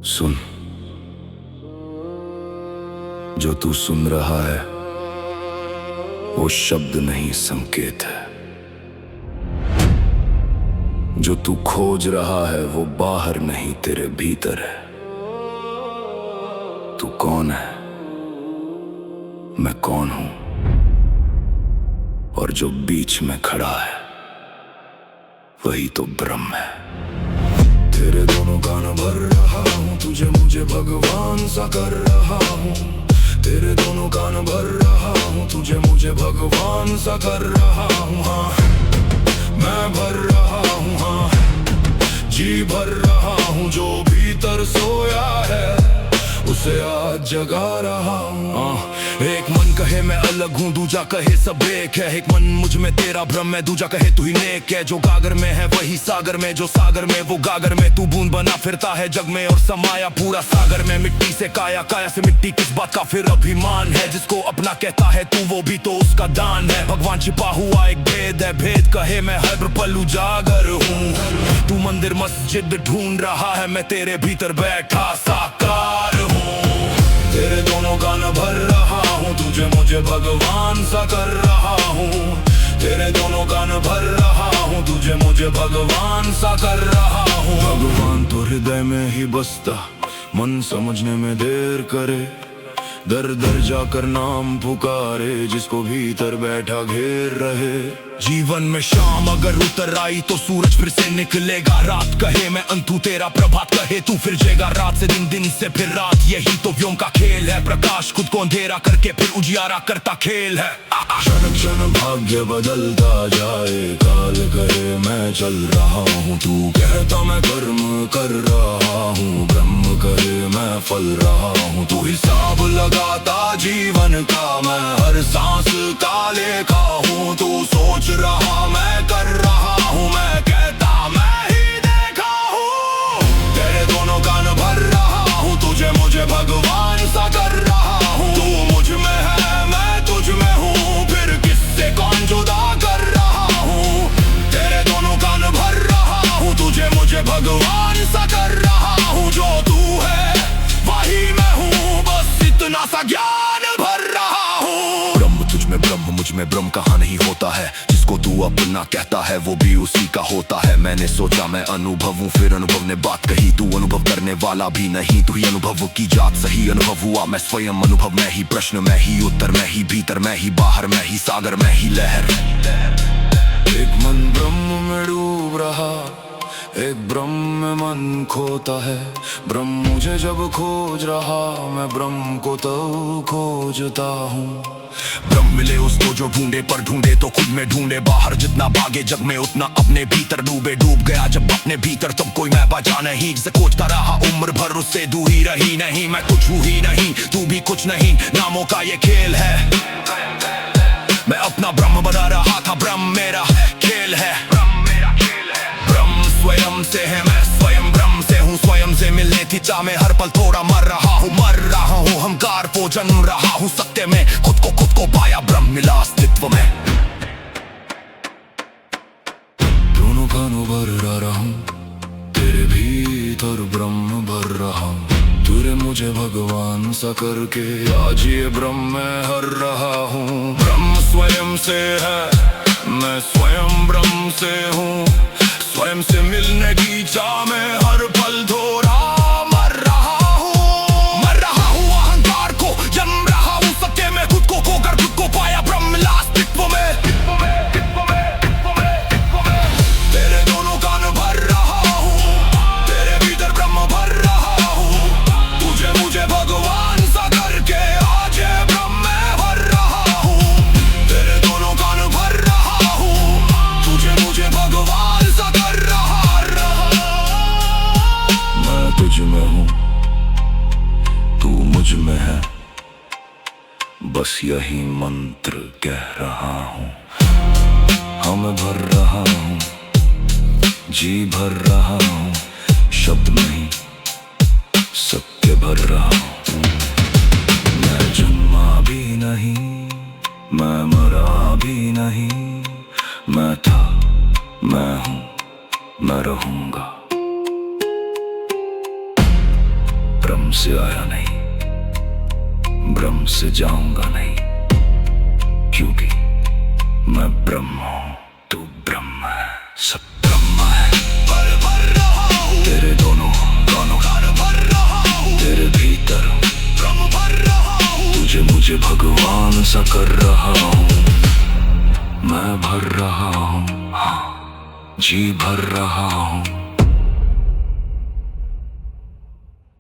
सुन, जो तू सुन रहा है वो शब्द नहीं संकेत है। जो तू खोज रहा है वो बाहर नहीं तेरे भीतर है। तू कौन है, मैं कौन हूं, और जो बीच में खड़ा है वही तो ब्रह्म है। तेरे दोनों कान भर रहा हूँ, तुझे मुझे भगवान सा कर रहा हूँ। तेरे दोनों कान भर रहा हूँ, तुझे मुझे भगवान सा कर रहा हूँ। हाँ, मैं भर रहा हूँ, हाँ जी भर रहा हूँ। जो भीतर सोया है उसे आज जगा रहा हूँ। एक मन कहे मैं अलग हूँ, दूजा कहे सब एक है। एक मन मुझ में तेरा भ्रम है, दूजा कहे तू ही नेक है। जो गागर में है वही सागर में, जो सागर में वो गागर में। तू बूंद बना फिरता है जग में और समाया पूरा सागर में। मिट्टी से काया, काया से मिट्टी, किस बात का फिर अभिमान है। जिसको अपना कहता है तू वो भी तो उसका दान है। भगवान छिपा हुआ एक भेद है, भेद कहे मैं हर पल उजागर हूँ। तू मंदिर मस्जिद ढूंढ रहा है, मैं तेरे भीतर बैठा साकार हूँ। तेरे दोनों कान भर रहा हूँ, तुझे मुझे भगवान सा कर रहा हूँ। तेरे दोनों कान भर रहा हूँ, तुझे मुझे भगवान सा कर रहा हूँ। भगवान तो हृदय में ही बसता, मन समझने में देर करे। दर दर जाकर नाम पुकारे, जिसको भीतर बैठा घेर रहे। जीवन में शाम अगर उतर आई तो सूरज फिर से निकलेगा। रात कहे मैं अंतु, तेरा प्रभात कहे तू फिर जगेगा। रात से दिन, दिन से फिर रात, यही तो व्योम का खेल है। प्रकाश खुद को अंधेरा करके फिर उजियारा करता खेल है। क्षण क्षण भाग्य बदलता जाए, काल कहे मैं चल रहा हूँ। तू कहता मैं कर्म कर रहा हूँ, ब्रह्म कहे मैं फल रहा हूँ। तू हिसाब लगाता जीवन का, मैं हर सांस का लेखा हूँ। तू सोच रहा मैं कर रहा हूँ, मैं कहता मैं ही देखा हूँ। तेरे दोनों कान भर रहा हूँ, तुझे मुझे भगवान सा कर रहा हूँ। तू मुझ में है, मैं तुझ में हूँ, फिर किससे कौन जुदा कर रहा हूँ। तेरे दोनों कान भर रहा हूँ, तुझे मुझे भगवान सा कर रहा हूँ। जो तू है वही मैं हूँ, बस इतना सा ज्ञान भर रहा हूँ। ब्रह्म तुझ में, ब्रह्म मुझ में, ब्रह्म कहाँ नहीं होता है। जिसको तू अपना कहता है वो भी उसी का होता है। मैंने सोचा मैं अनुभव हूँ, फिर अनुभव ने बात कही। तू अनुभव करने वाला भी नहीं, तू ही अनुभव की जात। सही अनुभव हुआ मैं स्वयं, अनुभव में ही प्रश्न में ही उत्तर में ही, भीतर में ही बाहर में ही, सागर में ही लहर। एक मन ब्रह्म में डूब रहा, एक ब्रह्म में मन खोता है। ब्रह्म मुझे जब खोज रहा, मैं ब्रह्म को तो खोजता हूँ। ब्रह्म मिले उसको जो ढूंढे, पर ढूंढे तो खुद में ढूंढे। बाहर जितना भागे जग में उतना अपने भीतर डूबे। डूब गया जब अपने भीतर तब कोई मैं बचा नहीं। जिसे खोजता रहा उम्र भर उससे दूरी रही नहीं। मैं कुछ हूँ ही नहीं, तू भी कुछ नहीं, नामों का ये खेल है। मैं अपना ब्रह्म बना रहा था, ब्रह्म मेरा खेल है। ब्रह्म स्वयं से है, मैं स्वयं ब्रह्म से हूँ। स्वयं से मिलने थी चाह में, हर पल थोड़ा मर रहा हूँ, मर रहा हूँ। अहंकार को जन्म रहा हूँ, सत्य में खुद को पाया। ब्रह्म मिला अस्तित्व में। दोनों कानों भर रहा हूँ, तेरे भीतर ब्रह्म भर रहा हूँ। तूने मुझे भगवान सा करके आज ये ब्रह्म में हर रहा हूँ। ब्रह्म स्वयं से है, मैं स्वयं ब्रह्म से हूँ। स्वयं से मिलने की चाह में हर पल थोड़ा मर रहा हूँ। अहंकार को जन्म रहा हूँ, सत्य में खुद को खोकर खुद को पाया। ब्रह्म मिला अस्तित्व में। तेरे दोनों कान भर रहा हूँ, तेरे भीतर ब्रह्म भर रहा हूँ। तुझे मुझे भगवान सा करके आज ये ब्रह्म में भर रहा हूँ। तेरे दोनों कान भर रहा हूँ, तुझे मुझे भगवान सा कर रहा। मैं तुझ में हूँ, तू मुझ में है, बस यही मंत्र कह रहा हूँ। हाँ मैं भर रहा हूँ, जी भर रहा हूँ, शब्द नहीं सत्य भर रहा हूँ। मैं जन्मा भी नहीं, मैं मरा भी नहीं, मैं था, मैं हूँ, मैं रहूंगा। ब्रह्म से आया नहीं, ब्रह्म से जाऊंगा नहीं, क्योंकि मैं ब्रह्म हूं, तू ब्रह्म है, सब ब्रह्म है। भर रहा हूं तेरे दोनों कान भर रहा हूं, तेरे भीतर ब्रह्म भर रहा हूं, तुझे मुझे भगवान सा कर रहा हूं, मैं भर रहा हूं, हाँ जी भर रहा हूं।